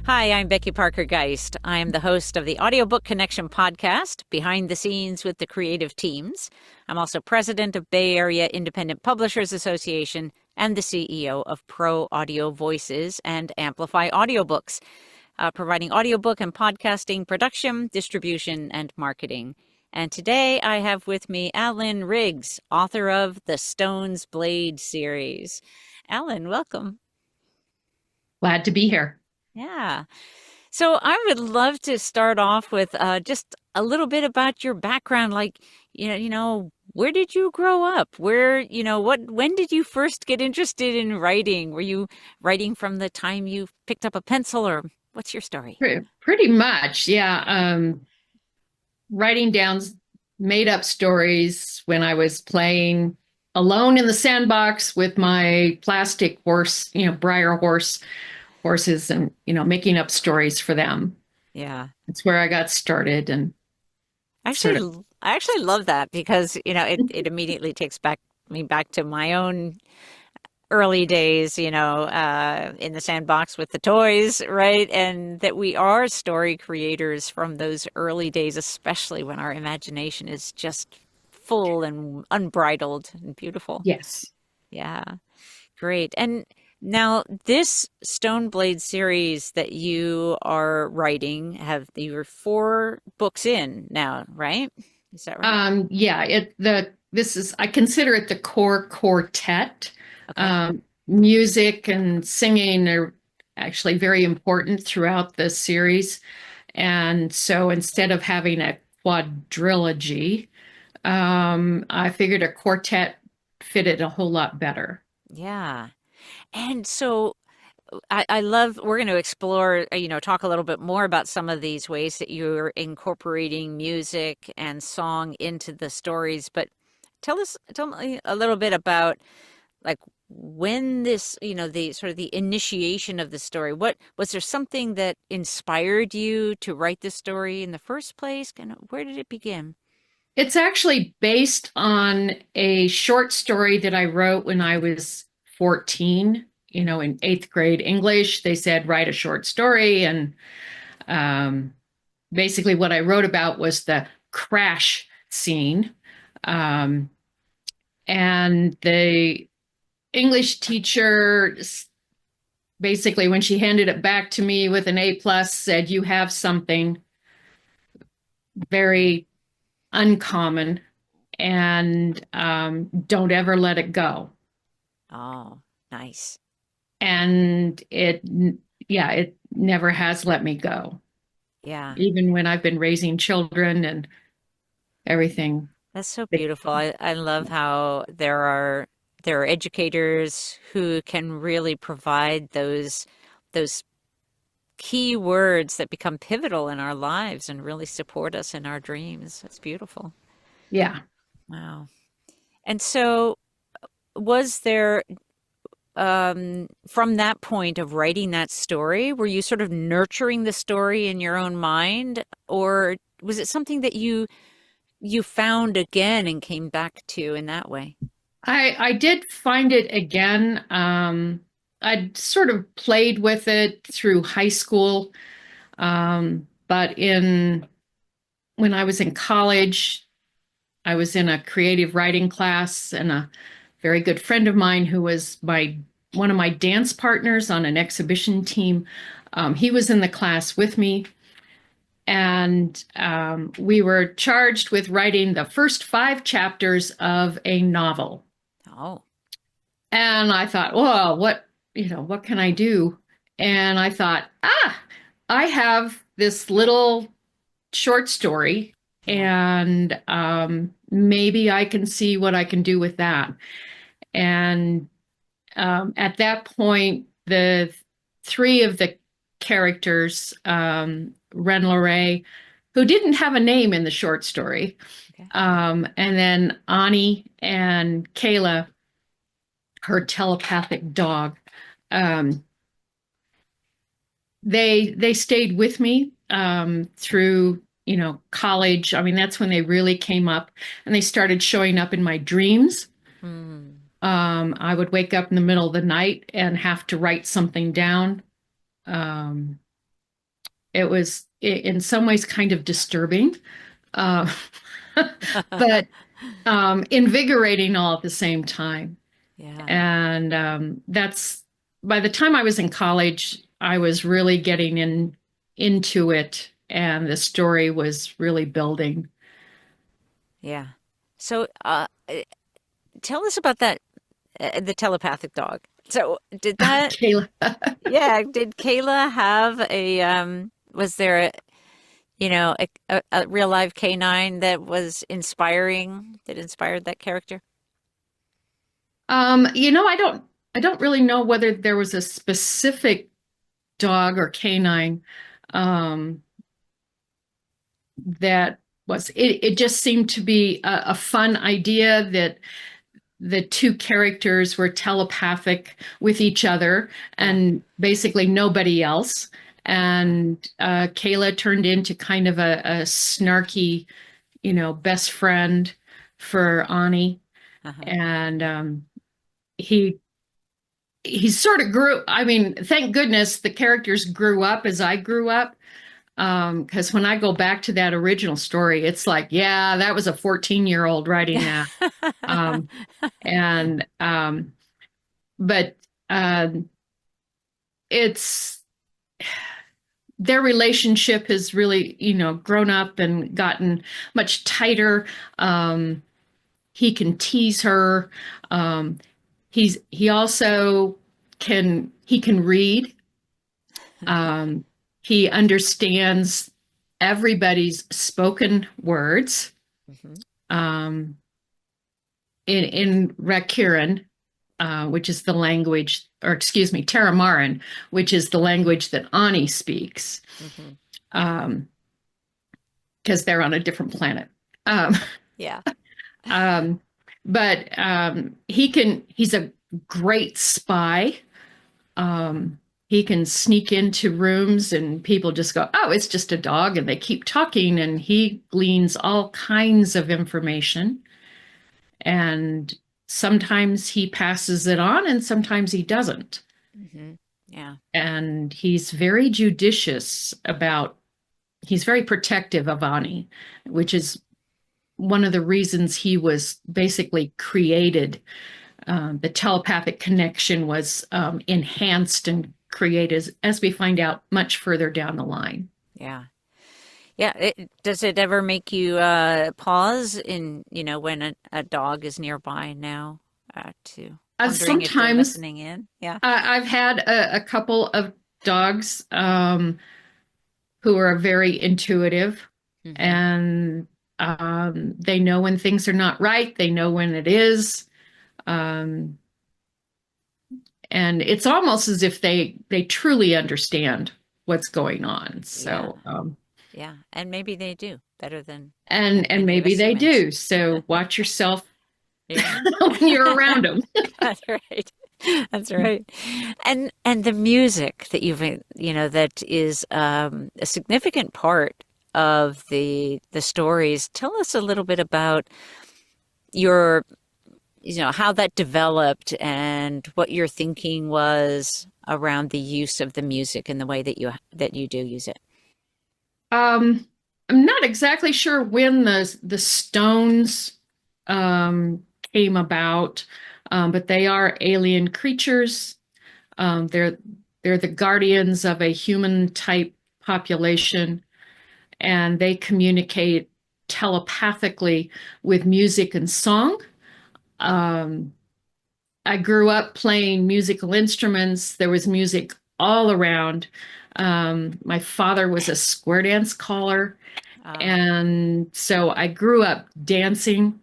Hi, I'm Becky Parker Geist. I am the host of the Audiobook Connection podcast, Behind the Scenes with the Creative Teams. I'm also president of Bay Area Independent Publishers Association and the CEO of Pro Audio Voices and Amplify Audiobooks, providing audiobook and podcasting production, distribution, and marketing. And today I have with me Allyn Riggs, author of the Stone's Blade series. Allyn, welcome. Glad to be here. Yeah. So I would love to start off with just a little bit about your background. Like, where did you grow up? When did you first get interested in writing? Were you writing from the time you picked up a pencil, or what's your story? Pretty much, yeah. Writing down made up stories when I was playing alone in the sandbox with my plastic horse, briar horses, and, making up stories for them. Yeah. That's where I got started and sort of. I actually love that because, it immediately takes me back to my own early days, in the sandbox with the toys, right? And that we are story creators from those early days, especially when our imagination is just full and unbridled and beautiful. Yes. Yeah, great. And now this Stoneblade series that you are writing, you were 4 books in now, right? Is that right? Yeah, I consider it the core quartet. Okay. Music and singing are actually very important throughout the series. And so instead of having a quadrilogy, I figured a quartet fitted a whole lot better. Yeah. And so I love, we're going to explore, talk a little bit more about some of these ways that you're incorporating music and song into the stories. But tell me a little bit about like when this, the sort of the initiation of the story. What was there something that inspired you to write this story in the first place? Kind of, where did it begin? It's actually based on a short story that I wrote when I was 14, in eighth grade English. They said, write a short story. And um, basically, what I wrote about was the crash scene. Um, and the English teacher basically, when she handed it back to me with an A plus, said, you have something very uncommon and don't ever let it go. Oh, nice. And yeah, it never has let me go, Yeah. even when I've been raising children and everything. That's so beautiful. I love how there are educators who can really provide those key words that become pivotal in our lives and really support us in our dreams. That's beautiful. Yeah. Wow. And so was there from that point of writing that story, were you sort of nurturing the story in your own mind, or was it something that you found again and came back to in that way? I did find it again. I'd sort of played with it through high school. But when I was in college, I was in a creative writing class, and a very good friend of mine who was one of my dance partners on an exhibition team. He was in the class with me, and we were charged with writing the first 5 chapters of a novel. Oh, And I thought, well, what can I do? And I thought, I have this little short story, yeah. and maybe I can see what I can do with that. And at that point, the 3 of the characters, Ren Lorray, who didn't have a name in the short story, Okay. and then Ani and Kayla, her telepathic dog, um, they stayed with me through college. I mean, that's when they really came up, and they started showing up in my dreams. Hmm. I would wake up in the middle of the night and have to write something down. Um, It was in some ways kind of disturbing, uh, but invigorating all at the same time. Yeah. And that's by the time I was in college, I was really getting into it, and the story was really building. Yeah. So, tell us about that, the telepathic dog. So, did that, Kayla. yeah, did Kayla have was there a real live canine that was inspiring, that inspired that character? I don't really know whether there was a specific dog or canine um, that was it just seemed to be a fun idea that the two characters were telepathic with each other Yeah. and basically nobody else. Uh, And Kayla turned into kind of a snarky, best friend for Ani. uh-huh. And he he sort of grew. I mean, thank goodness the characters grew up as I grew up. Because when I go back to that original story, it's like, yeah, that was a 14-year-old writing that. Um, and but it's their relationship has really, grown up and gotten much tighter. Um, he can tease her. Um, he also can read. Um, he understands everybody's spoken words. Hmm. Um, in Rakiran, which is the language, or excuse me, Teramaran, which is the language that Ani speaks, Hmm. because they're on a different planet. Um, Yeah. um, but he's a great spy. Um, he can sneak into rooms and people just go, oh, it's just a dog. And they keep talking and he gleans all kinds of information. And sometimes he passes it on and sometimes he doesn't. Hmm. Yeah. And he's very protective of Ani, which is one of the reasons he was basically created. The telepathic connection was enhanced and created, as we find out much further down the line. Yeah. Yeah. Does it ever make you pause when a dog is nearby now, to wondering if they're Sometimes listening in? Yeah. I've had a couple of dogs who are very intuitive Hmm. and they know when things are not right. They know when it is. Um, and it's almost as if they truly understand what's going on. Yeah. So, Yeah. And maybe they do better than and many of maybe us they humans. do. So watch yourself Yeah. when you're around them. That's right. That's right. And the music that that is a significant part of the stories. Tell us a little bit about your, how that developed and what your thinking was around the use of the music and the way that you do use it. Um, I'm not exactly sure when the Stones um, came about, but they are alien creatures. They're the guardians of a human type population, and they communicate telepathically with music and song. Um, I grew up playing musical instruments. There was music all around. My father was a square dance caller, Uh, and so I grew up dancing.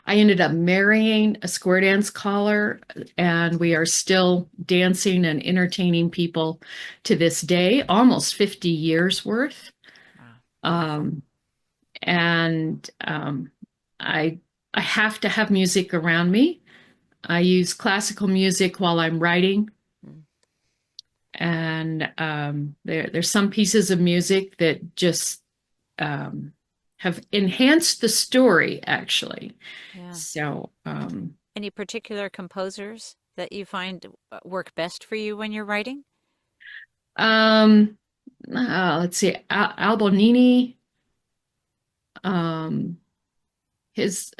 I ended up marrying a square dance caller, and we are still dancing and entertaining people to this day, almost 50 years worth. wow, beautiful. Um, and I I have to have music around me. I use classical music while I'm writing, Mm. and there's some pieces of music that just um, have enhanced the story, actually. Yeah. So, Any particular composers that you find work best for you when you're writing? um, let's see, Albonini. His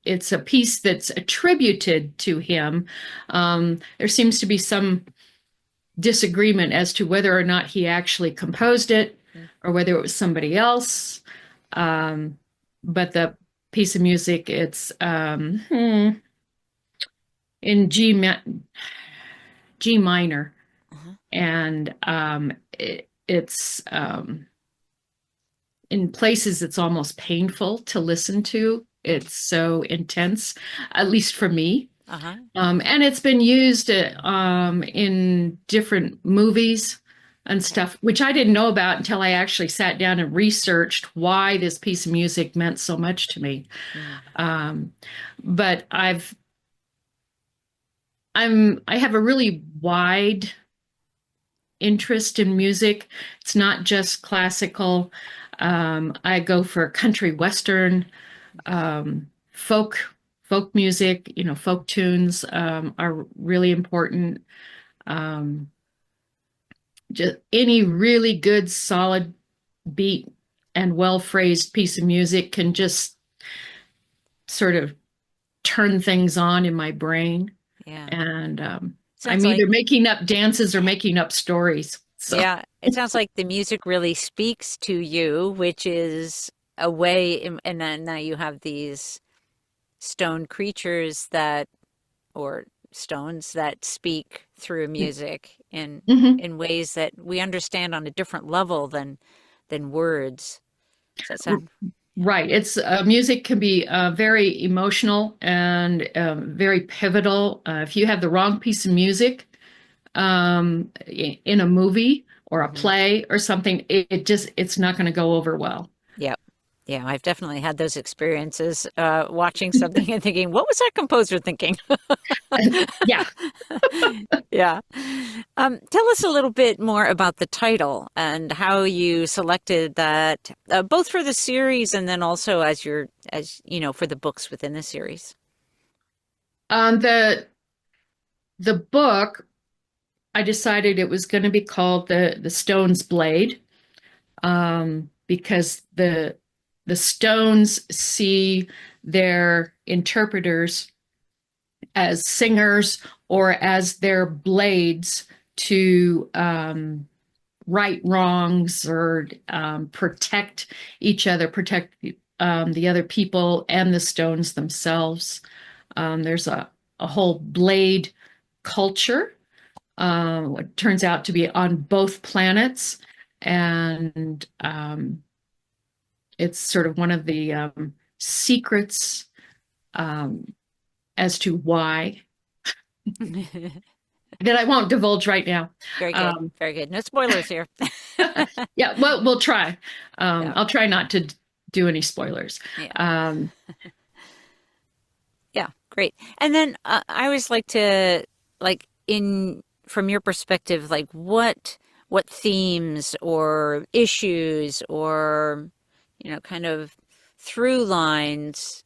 it's a piece that's attributed to him. There seems to be some disagreement as to whether or not he actually composed it or whether it was somebody else. But the piece of music, it's in G minor, and it's in places it's almost painful to listen to. It's so intense, at least for me. And it's been used in different movies and stuff, which I didn't know about until I actually sat down and researched why this piece of music meant so much to me. But I have a really wide interest in music. It's not just classical. I go for country western, folk music. Folk tunes are really important. Just any really good, solid beat and well-phrased piece of music can just sort of turn things on in my brain. Yeah. And I'm either making up dances or making up stories. So. Yeah, it sounds like the music really speaks to you, which is a way, and then now you have these stone creatures or stones that speak through music in ways that we understand on a different level than words. Does that sound? Right. It's music can be very emotional and very pivotal. If you have the wrong piece of music in a movie or a play or something, it's not going to go over well. Yep. Yeah, I've definitely had those experiences watching something and thinking, what was that composer thinking? Yeah. Yeah. Tell us a little bit more about the title and how you selected that, both for the series and then also as for the books within the series. The book, I decided it was going to be called the Stone's Blade, because the stones see their interpreters as singers or as their blades to right wrongs or protect each other, protect the other people and the stones themselves. There's a whole blade culture. What turns out to be on both planets, and it's sort of one of the secrets as to why that I won't divulge right now. Very good. Very good. No spoilers here. Yeah, well, we'll try. Yeah. I'll try not to do any spoilers. Yeah. Yeah, great. And then I always like to, from your perspective, what themes or issues or kind of through lines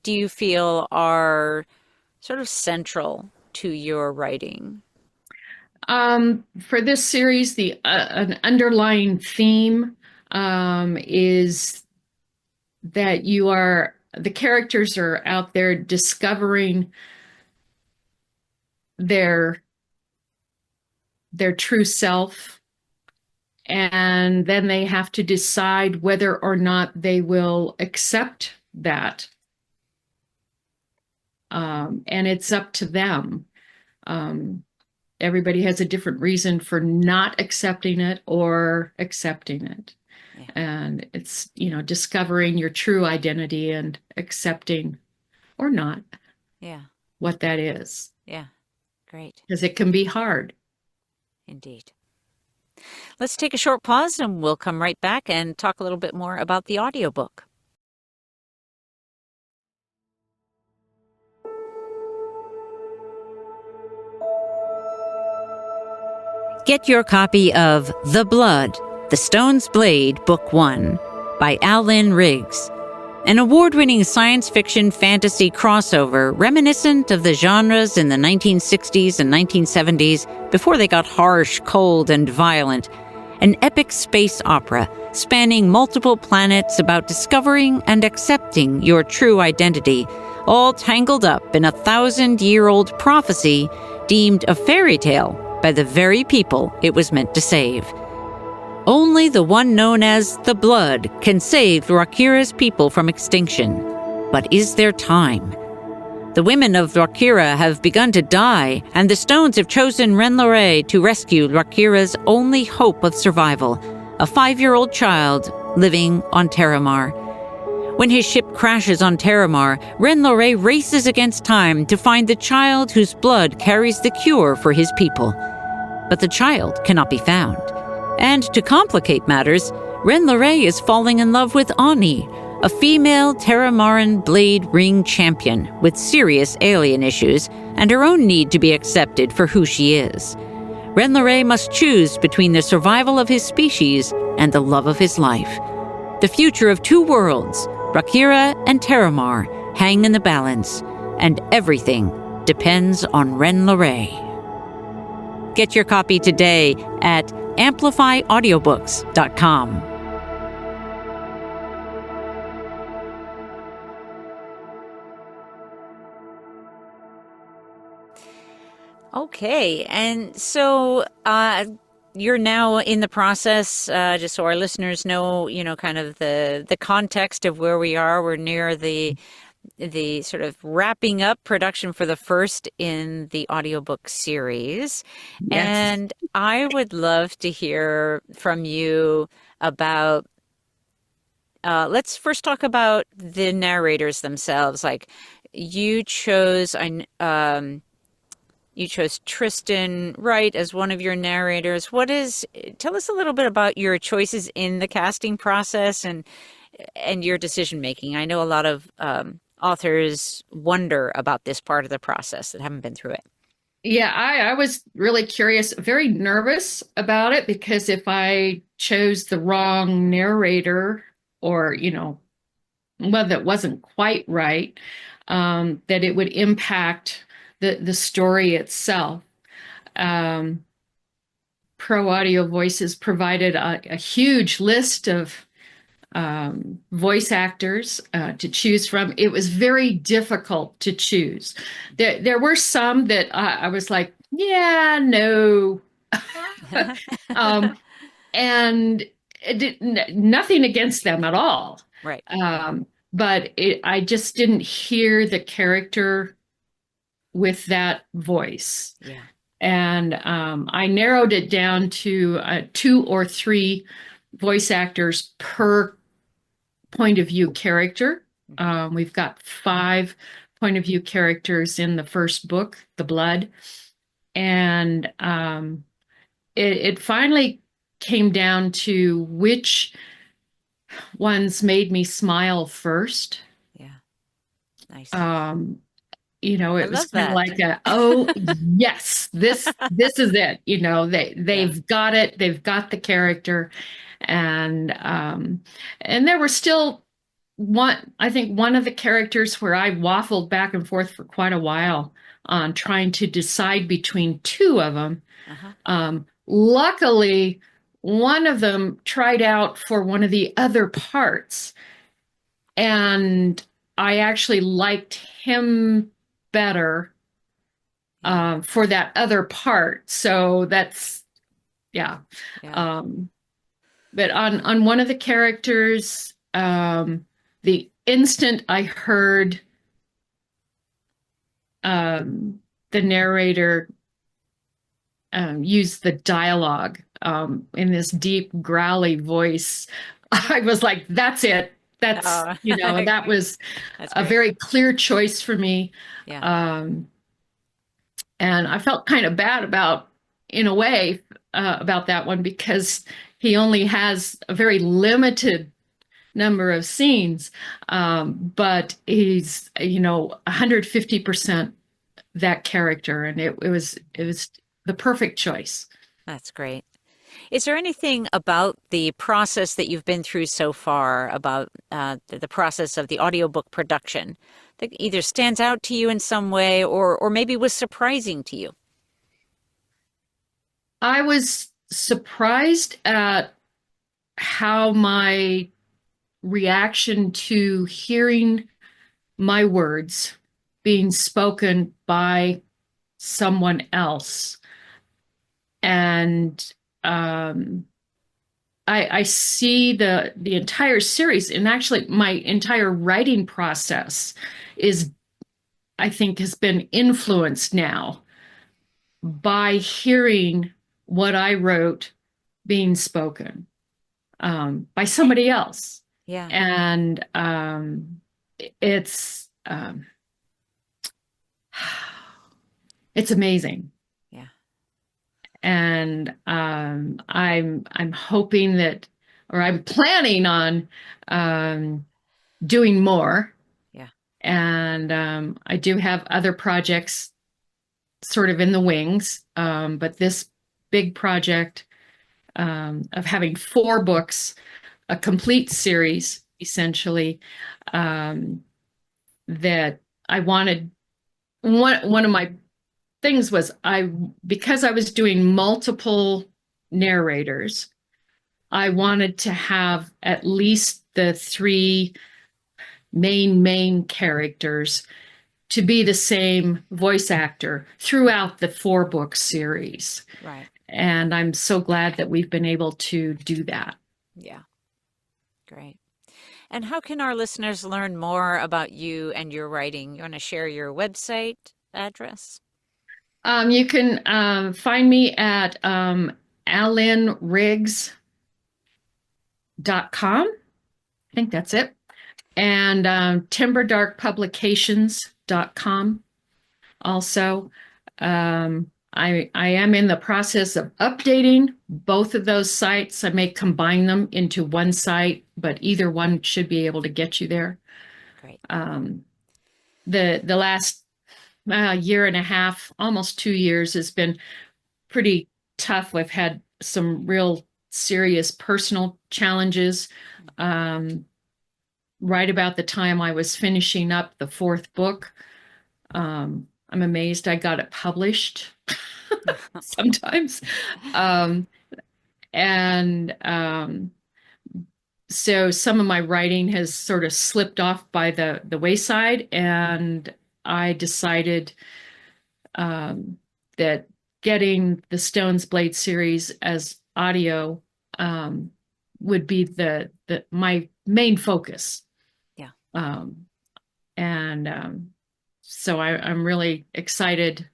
do you feel are sort of central to your writing? For this series, an underlying theme is that the characters are out there discovering their true self, and then they have to decide whether or not they will accept that. And it's up to them. Everybody has a different reason for not accepting it or accepting it. Yeah. And it's, discovering your true identity and accepting or not what that is. Yeah, great. Because it can be hard. Indeed. Let's take a short pause and we'll come right back and talk a little bit more about the audiobook. Get your copy of The Blood, The Stone's Blade, Book 1 by Allyn Riggs, an award-winning science fiction fantasy crossover reminiscent of the genres in the 1960s and 1970s before they got harsh, cold, and violent, an epic space opera spanning multiple planets about discovering and accepting your true identity, all tangled up in a 1,000-year-old prophecy deemed a fairy tale by the very people it was meant to save. Only the one known as the Blood can save Rakira's people from extinction. But is there time? The women of Rakira have begun to die, and the stones have chosen Renlore to rescue Rakira's only hope of survival, a 5-year-old child living on Terramar. When his ship crashes on Terramar, Renlore races against time to find the child whose blood carries the cure for his people. But the child cannot be found. And to complicate matters, Renlore is falling in love with Ani, a female Terramaran blade ring champion with serious alien issues and her own need to be accepted for who she is. Renlore must choose between the survival of his species and the love of his life. The future of two worlds, Rakira and Terramar, hang in the balance, and everything depends on Renlore. Get your copy today at amplifyaudiobooks.com. Okay, and so you're now in the process, just so our listeners know, kind of the context of where we are. We're near the sort of wrapping up production for the first in the audiobook series. Yes. And I would love to hear from you about, let's first talk about the narrators themselves. Like you chose Tristan Wright as one of your narrators. Tell us a little bit about your choices in the casting process and your decision making. I know a lot of authors wonder about this part of the process that haven't been through it. Yeah, I was really curious, very nervous about it, because if I chose the wrong narrator or, one that wasn't quite right, that it would impact the story itself. Pro Audio Voices provided a huge list of voice actors to choose from. It was very difficult to choose. There were some that I was like, yeah, no. And nothing against them at all. Right. But I just didn't hear the character with that voice. Yeah. And I narrowed it down to 2 or 3 voice actors per point of view character. We've got 5 point of view characters in the first book, The Blood. And it finally came down to which ones made me smile first. Yeah. Nice. It was kind of like yes, this is it. They've got it. They've got the character. And there were still I think one of the characters where I waffled back and forth for quite a while on trying to decide between 2 of them. Luckily, one of them tried out for one of the other parts, and I actually liked him better for that other part. So that's, yeah. But on one of the characters, the instant I heard the narrator use the dialogue in this deep, growly voice, I was like, that's it. That's, that was a very clear choice for me. Yeah. And I felt kind of bad in a way, about that one, because he only has a very limited number of scenes, but he's 150% that character, and it was the perfect choice. That's great. Is there anything about the process that you've been through so far, about the process of the audiobook production, that either stands out to you in some way or maybe was surprising to you? I was surprised at how my reaction to hearing my words being spoken by someone else. And um, I see the entire series, and actually my entire writing process is, I think, has been influenced now by hearing what I wrote being spoken by somebody else. Yeah. And it's it's amazing. Yeah. And I'm hoping that, or I'm planning on doing more. Yeah. And I do have other projects sort of in the wings, but this big project of having 4 books, a complete series, essentially, um, that I wanted. One of my things was, because I was doing multiple narrators, I wanted to have at least the 3 main characters to be the same voice actor throughout the 4-book series. Right. And I'm so glad that we've been able to do that. Yeah. Great. And how can our listeners learn more about you and your writing? You want to share your website address? You can find me at allynriggs.com. I think that's it. And timberdarkpublications.com also. I am in the process of updating both of those sites. I may combine them into one site, but either one should be able to get you there. Great. The last year and a half, almost 2 years, has been pretty tough. I've had some real serious personal challenges. Right about the time I was finishing up the 4th book, I'm amazed I got it published sometimes. And so some of my writing has sort of slipped off by the wayside, and I decided that getting the Stones Blade series as audio would be my main focus. Yeah. And so I'm really excited.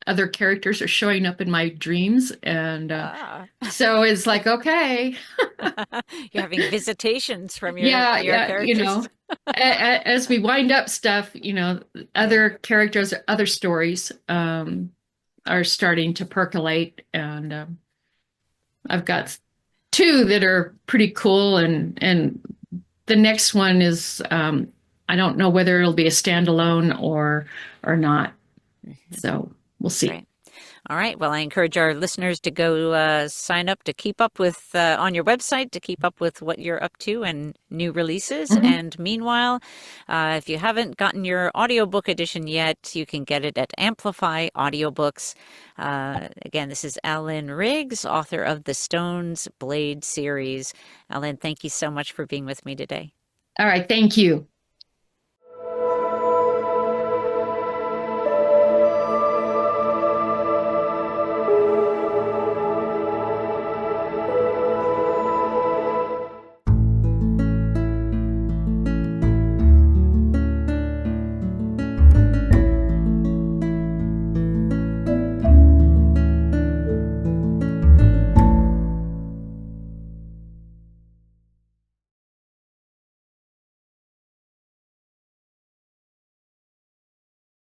Other characters are showing up in my dreams, and so it's like, okay. You're having visitations from your Yeah, characters. as we wind up stuff, other characters, other stories are starting to percolate, and I've got 2 that are pretty cool, and the next one is, I don't know whether it'll be a standalone or not. So we'll see. Great. All right. Well, I encourage our listeners to go sign up to keep up with on your website, to keep up with what you're up to and new releases. And meanwhile, if you haven't gotten your audiobook edition yet, you can get it at Amplify Audiobooks. Again, this is Allyn Riggs, author of the Stones Blade series. Allyn, thank you so much for being with me today. All right. Thank you.